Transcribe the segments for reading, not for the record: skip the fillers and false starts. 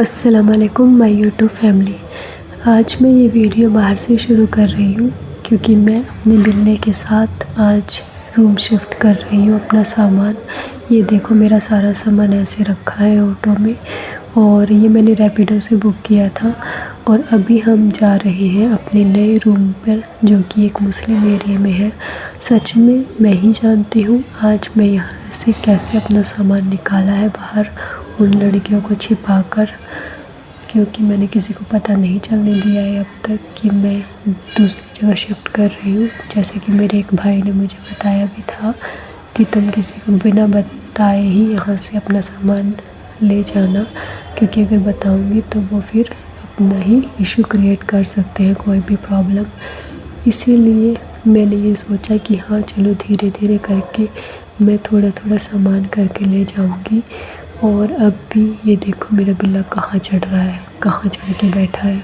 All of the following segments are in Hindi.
अस्सलामुअलैकुम माय यूट्यूब फैमिली। आज मैं ये वीडियो बाहर से शुरू कर रही हूँ क्योंकि मैं अपने बिल्ले के साथ आज रूम शिफ्ट कर रही हूँ अपना सामान। ये देखो मेरा सारा सामान ऐसे रखा है ऑटो में, और ये मैंने रैपिडो से बुक किया था। और अभी हम जा रहे हैं अपने नए रूम पर जो कि एक मुस्लिम एरिया में है। सच में मैं ही जानती हूँ आज मैं यहाँ से कैसे अपना सामान निकाला है बाहर उन लड़कियों को छिपाकर, क्योंकि मैंने किसी को पता नहीं चलने दिया है अब तक कि मैं दूसरी जगह शिफ्ट कर रही हूँ। जैसे कि मेरे एक भाई ने मुझे बताया भी था कि तुम किसी को बिना बताए ही यहाँ से अपना सामान ले जाना, क्योंकि अगर बताऊँगी तो वो फिर अपना ही इशू क्रिएट कर सकते हैं, कोई भी प्रॉब्लम। इसीलिए मैंने ये सोचा कि हाँ चलो धीरे धीरे करके मैं थोड़ा थोड़ा सामान करके ले जाऊँगी। और अब भी ये देखो मेरा बिल्ला कहाँ चढ़ रहा है, कहाँ चढ़ के बैठा है।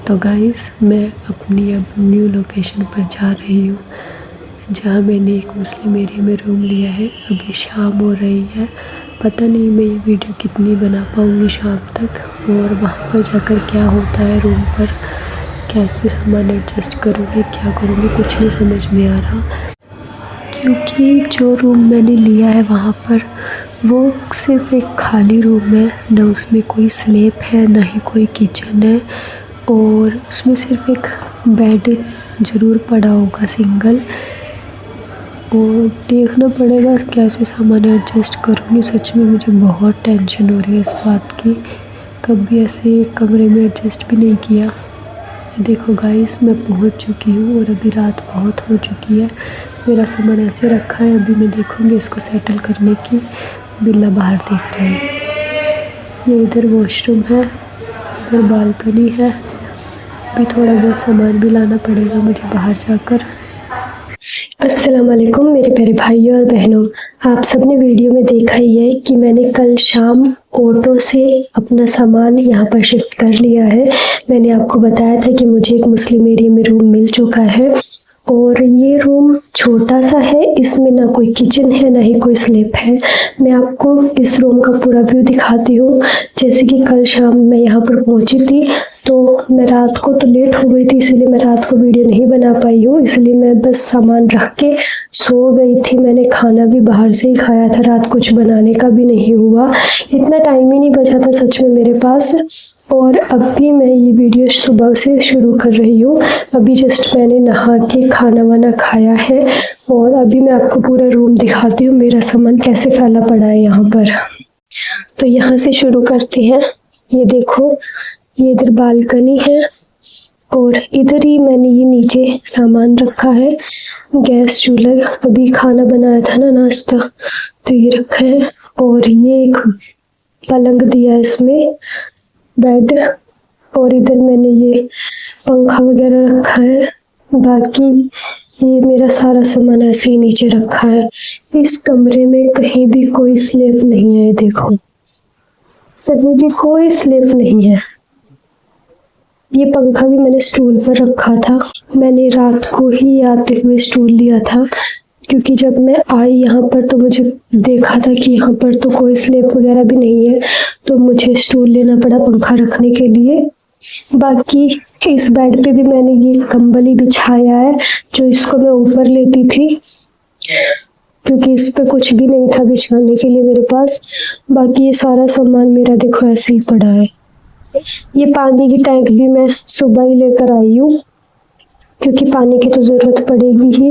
तो गाइस मैं अपनी अब न्यू लोकेशन पर जा रही हूँ जहाँ मैंने एक मुस्लिम एरिया में रूम लिया है। अभी शाम हो रही है, पता नहीं मैं ये वीडियो कितनी बना पाऊँगी शाम तक, और वहाँ पर जाकर क्या होता है रूम पर, कैसे सामान एडजस्ट करूँगी, क्या करूँगी, कुछ नहीं समझ में आ रहा। क्योंकि जो रूम मैंने लिया है वहाँ पर वो सिर्फ़ एक खाली रूम है, ना उसमें कोई स्लैब है ना ही कोई किचन है, और उसमें सिर्फ़ एक बेड ज़रूर पड़ा होगा सिंगल। और देखना पड़ेगा कैसे सामान एडजस्ट करूँगी। सच में मुझे बहुत टेंशन हो रही है इस बात की, कभी ऐसे कमरे में एडजस्ट भी नहीं किया। ये देखो गाइस मैं पहुँच चुकी हूँ और अभी रात बहुत हो चुकी है। मेरा सामान ऐसे रखा है, अभी मैं देखूँगी इसको सेटल करने की। बिल्ला बाहर देख रहे हैं। ये इधर वॉशरूम है, इधर बालकनी है। अभी थोड़ा बहुत सामान भी लाना पड़ेगा मुझे बाहर जाकर। अस्सलाम वालेकुम मेरे प्यारे भाइयों और बहनों, आप सबने वीडियो में देखा ही है कि मैंने कल शाम ऑटो से अपना सामान यहाँ पर शिफ्ट कर लिया है। मैंने आपको बताया था कि मुझे एक मुस्लिम एरिया में रूम मिल चुका है, और ये रूम छोटा सा है, इसमें ना कोई किचन है ना ही कोई स्लैब है। मैं आपको इस रूम का पूरा व्यू दिखाती हूँ। जैसे कि कल शाम मैं यहाँ पर पहुँची थी तो मैं रात को तो लेट हो गई थी, इसलिए मैं रात को वीडियो नहीं बना पाई हूँ, इसलिए मैं बस सामान रख के सो गई थी। मैंने खाना भी बाहर से ही खाया था, रात कुछ बनाने का भी नहीं हुआ, इतना टाइम ही नहीं बचा था सच में मेरे पास। और अब भी मैं ये वीडियो सुबह से शुरू कर रही हूँ। अभी जस्ट मैंने नहा के खाना वाना खाया है, और अभी मैं आपको पूरा रूम दिखाती हूँ मेरा सामान कैसे फैला पड़ा है यहाँ पर। तो यहाँ से शुरू करते हैं। ये देखो ये इधर बालकनी है, और इधर ही मैंने ये नीचे सामान रखा है। गैस चूल्हा, अभी खाना बनाया था ना नाश्ता, तो ये रखा है। और ये एक पलंग दिया है इसमें, बेड, और इधर मैंने ये पंखा वगैरह रखा है। बाकी ये मेरा सारा सामान ऐसे ही नीचे रखा है। इस कमरे में कहीं भी कोई स्लैब नहीं है, देखो सच में भी कोई स्लैब नहीं है। ये पंखा भी मैंने स्टूल पर रखा था, मैंने रात को ही आते हुए स्टूल लिया था, क्योंकि जब मैं आई यहाँ पर तो मुझे देखा था कि यहाँ पर तो कोई स्लैब वगैरह भी नहीं है, तो मुझे स्टूल लेना पड़ा पंखा रखने के लिए। बाकी इस बेड पे भी मैंने ये कंबल ही बिछाया है, जो इसको मैं ऊपर लेती थी, क्योंकि इस पे कुछ भी नहीं था बिछाने के लिए मेरे पास। बाकी ये सारा सामान मेरा देखो ऐसे ही पड़ा है। ये पानी की टैंक भी मैं सुबह ही लेकर आई हूँ, क्योंकि पानी की तो जरूरत पड़ेगी ही।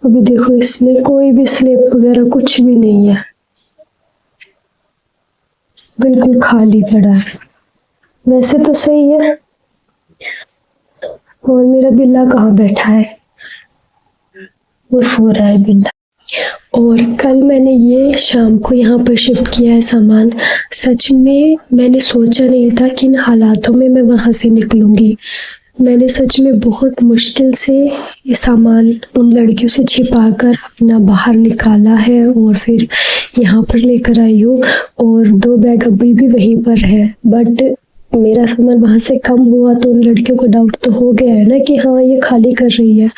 अभी देखो इसमें कोई भी स्लैब वगैरह कुछ भी नहीं है, बिल्कुल खाली पड़ा है। वैसे तो सही है। और मेरा बिल्ला कहाँ बैठा है, वो सो रहा है बिल्ला। और कल मैंने ये शाम को यहाँ पर शिफ्ट किया है सामान। सच में मैंने सोचा नहीं था कि इन हालातों में मैं वहाँ से निकलूँगी। मैंने सच में बहुत मुश्किल से ये सामान उन लड़कियों से छिपाकर अपना बाहर निकाला है, और फिर यहाँ पर लेकर आई हूँ। और 2 बैग अभी भी वहीं पर है, बट मेरा सामान वहाँ से कम हुआ तो उन लड़कियों को डाउट तो हो गया है ना कि हाँ ये खाली कर रही है।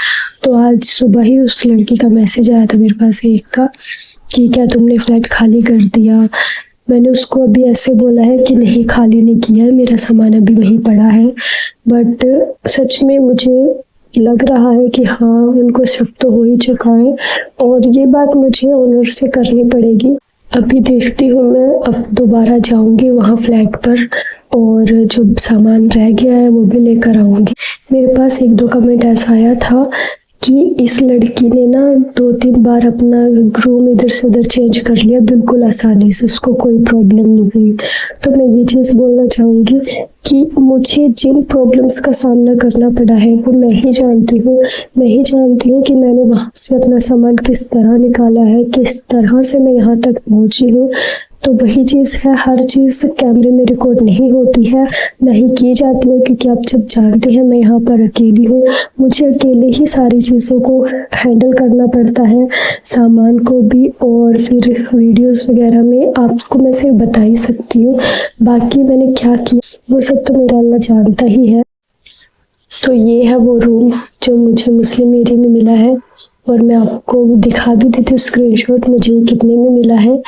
तो आज सुबह ही उस लड़की का मैसेज आया था मेरे पास एक का कि क्या तुमने फ्लैट खाली कर दिया, मैंने उसको अभी ऐसे बोला है कि नहीं, खाली नहीं किया है, मेरा सामान अभी वहीं पड़ा है। बट सच में मुझे लग रहा है कि हाँ, उनको शक तो हो ही चुका है और ये बात मुझे ओनर से करनी पड़ेगी। अभी देखती हूँ, मैं अब दोबारा जाऊंगी वहाँ फ्लैट पर और जो सामान रह गया है वो भी लेकर आऊंगी। मेरे पास एक दो कमेंट ऐसा आया था कि इस लड़की ने ना 2-3 बार अपना रूम इधर से उधर चेंज कर लिया बिल्कुल आसानी से, उसको कोई प्रॉब्लम नहीं हुई। तो मैं ये चीज़ बोलना चाहूँगी कि मुझे जिन प्रॉब्लम्स का सामना करना पड़ा है वो मैं ही जानती हूँ। मैं ही जानती हूँ कि मैंने वहाँ से अपना सामान किस तरह निकाला है, किस तरह से मैं यहाँ तक पहुँची हूँ। तो वही चीज़ है, हर चीज़ कैमरे में रिकॉर्ड नहीं होती है, नहीं की जाती है, क्योंकि आप जब जानते हैं मैं यहाँ पर अकेली हूँ, मुझे अकेले ही सारी चीज़ों को हैंडल करना पड़ता है, सामान को भी और फिर वीडियोस वगैरह में आपको मैं सिर्फ बता ही सकती हूँ। बाकी मैंने क्या किया वो सब तो मेरा अल्लाह जानता ही है। तो ये है वो रूम जो मुझे मुस्लिम एरिया में मिला है और मैं आपको दिखा भी देती हूँ स्क्रीनशॉट मुझे कितने में मिला है।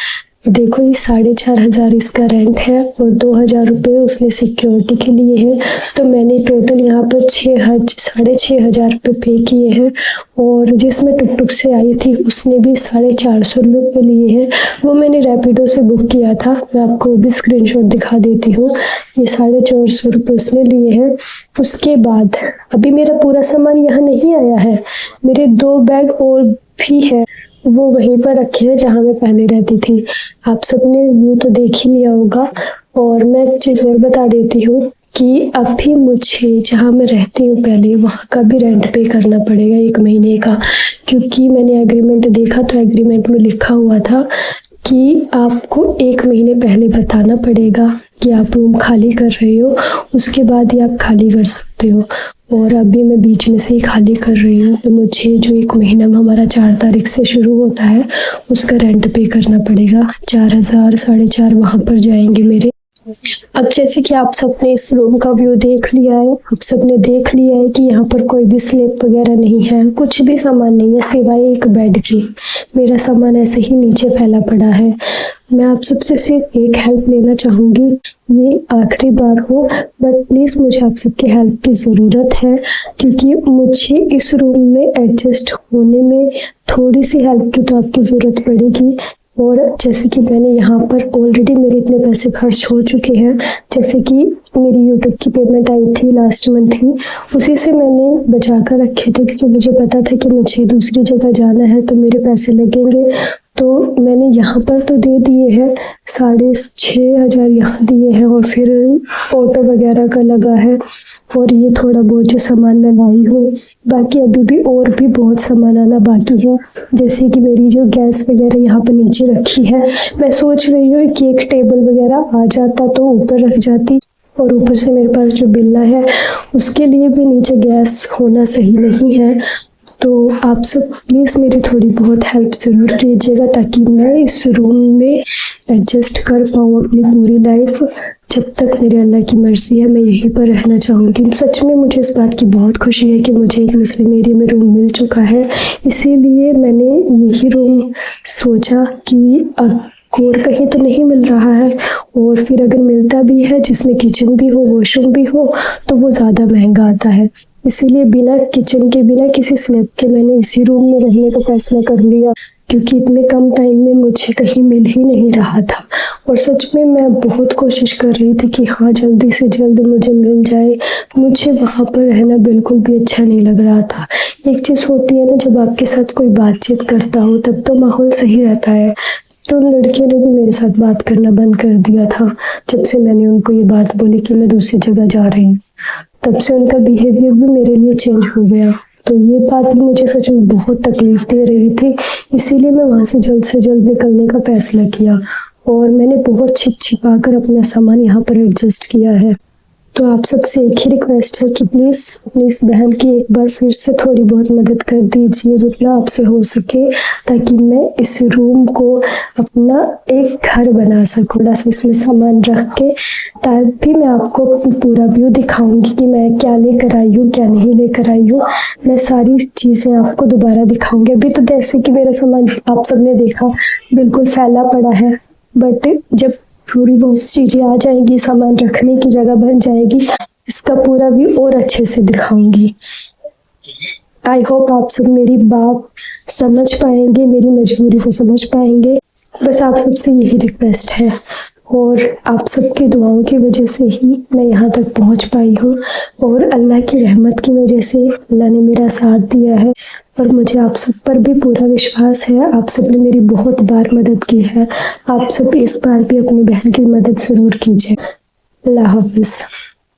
देखो, ये 4,500 इसका रेंट है और 2,000 रुपये उसने सिक्योरिटी के लिए है। तो मैंने टोटल यहाँ पर 6,500 रुपये पे किए हैं और जिसमें टुक से आई थी उसने भी 450 रुपये लिए हैं। वो मैंने रैपिडो से बुक किया था, मैं आपको वो भी स्क्रीनशॉट दिखा देती हूँ। ये 450 रुपये उसने लिए हैं। उसके बाद अभी मेरा पूरा सामान यहाँ नहीं आया है, मेरे 2 बैग और भी है, वो वहीं पर रखे हैं जहाँ मैं पहले रहती थी। आप सबने व्यू तो देख ही लिया होगा। और मैं एक चीज़ और बता देती हूँ कि अभी मुझे जहाँ मैं रहती हूँ पहले वहाँ का भी रेंट पे करना पड़ेगा 1 महीने का, क्योंकि मैंने एग्रीमेंट देखा तो एग्रीमेंट में लिखा हुआ था कि आपको 1 महीने पहले बताना पड़ेगा कि आप रूम खाली कर रहे हो, उसके बाद ही आप खाली कर सकते हो। और अभी मैं बीच में से ही खाली कर रही हूँ, तो मुझे जो 1 महीना में हमारा 4 तारीख से शुरू होता है उसका रेंट पे करना पड़ेगा। 4,000 4,500 वहाँ पर जाएंगे मेरे। अब जैसे कि आप सबने इस रूम का व्यू देख लिया है, आप सबने देख लिया है कि यहाँ पर कोई भी स्लैब वगैरह नहीं है, कुछ भी सामान नहीं है सिवाय एक बेड की। मेरा सामान ऐसे ही नीचे फैला पड़ा है। मैं आप सबसे सिर्फ एक हेल्प लेना चाहूँगी, ये आखिरी बार हो बट प्लीज़ मुझे आप सबकी हेल्प की ज़रूरत है, क्योंकि मुझे इस रूम में एडजस्ट होने में थोड़ी सी हेल्प की तो आपकी ज़रूरत पड़ेगी। और जैसे कि मैंने यहाँ पर ऑलरेडी मेरे इतने पैसे खर्च हो चुके हैं, जैसे कि मेरी यूट्यूब की पेमेंट आई थी लास्ट मंथ ही, उसी से मैंने बचा कर रखे थे, क्योंकि मुझे पता था कि मुझे दूसरी जगह जाना है तो मेरे पैसे लगेंगे। तो मैंने यहाँ पर तो दे दिए हैं, 6,500 यहाँ दिए हैं और फिर ऑटो वगैरह का लगा है और ये थोड़ा बहुत जो सामान मैं लाई हूँ। बाकी अभी भी और भी बहुत सामान आना बाकी है, जैसे कि मेरी जो गैस वगैरह यहाँ पर नीचे रखी है, मैं सोच रही हूँ कि एक टेबल वगैरह आ जाता तो ऊपर रख जाती, और ऊपर से मेरे पास जो बिल्ला है उसके लिए भी नीचे गैस होना सही नहीं है। तो आप सब प्लीज़ मेरी थोड़ी बहुत हेल्प ज़रूर कीजिएगा ताकि मैं इस रूम में एडजस्ट कर पाऊँ अपनी पूरी लाइफ। जब तक मेरे अल्लाह की मर्ज़ी है मैं यहीं पर रहना चाहूँगी। सच में मुझे इस बात की बहुत खुशी है कि मुझे एक मुस्लिम एरिया में रूम मिल चुका है, इसीलिए मैंने यही रूम सोचा कि और कहीं तो नहीं मिल रहा है, और फिर अगर मिलता भी है जिसमें किचन भी हो वॉशरूम भी हो तो वो ज़्यादा महंगा आता है। इसीलिए बिना किचन के बिना किसी स्लैब के मैंने इसी रूम में रहने का फैसला कर लिया, क्योंकि इतने कम टाइम में मुझे कहीं मिल ही नहीं रहा था। और सच में मैं बहुत कोशिश कर रही थी कि हाँ जल्दी से जल्द मुझे मिल जाए। मुझे वहाँ पर रहना बिल्कुल भी अच्छा नहीं लग रहा था। एक चीज़ होती है ना, जब आपके साथ कोई बातचीत करता हो तब तो माहौल सही रहता है, तो उन लड़कियों ने भी मेरे साथ बात करना बंद कर दिया था जब से मैंने उनको ये बात बोली कि मैं दूसरी जगह जा रही हूँ। तब से उनका बिहेवियर भी मेरे लिए चेंज हो गया। तो ये बात भी मुझे सच में बहुत तकलीफ दे रही थी, इसीलिए मैं वहाँ से जल्द निकलने का फैसला किया और मैंने बहुत छिपा कर अपना सामान यहाँ पर एडजस्ट किया है। तो आप सबसे एक ही रिक्वेस्ट है कि प्लीज़ अपनी इस बहन की एक बार फिर से थोड़ी बहुत मदद कर दीजिए जितना आपसे हो सके, ताकि मैं इस रूम को अपना एक घर बना सकूँ। थोड़ा सा इसमें सामान रख के तभी मैं आपको पूरा व्यू दिखाऊंगी कि मैं क्या लेकर आई हूँ क्या नहीं लेकर आई हूँ। मैं सारी चीज़ें आपको दोबारा दिखाऊंगी। अभी तो जैसे कि मेरा सामान आप सबने देखा बिल्कुल फैला पड़ा है, बट जब थोड़ी बहुत चीज़ें आ जाएंगी, सामान रखने की जगह बन जाएगी, इसका पूरा भी और अच्छे से दिखाऊंगी। आई होप आप सब मेरी बात समझ पाएंगे, मेरी मजबूरी को समझ पाएंगे। बस आप सबसे यही रिक्वेस्ट है, और आप सबकी दुआओं की वजह से ही मैं यहाँ तक पहुँच पाई हूँ, और अल्लाह की रहमत की वजह से अल्लाह ने मेरा साथ दिया है, और मुझे आप सब पर भी पूरा विश्वास है। आप सब ने मेरी बहुत बार मदद की है, आप सब इस बार भी अपनी बहन की मदद ज़रूर कीजिए। अल्लाह हाफ़िज़।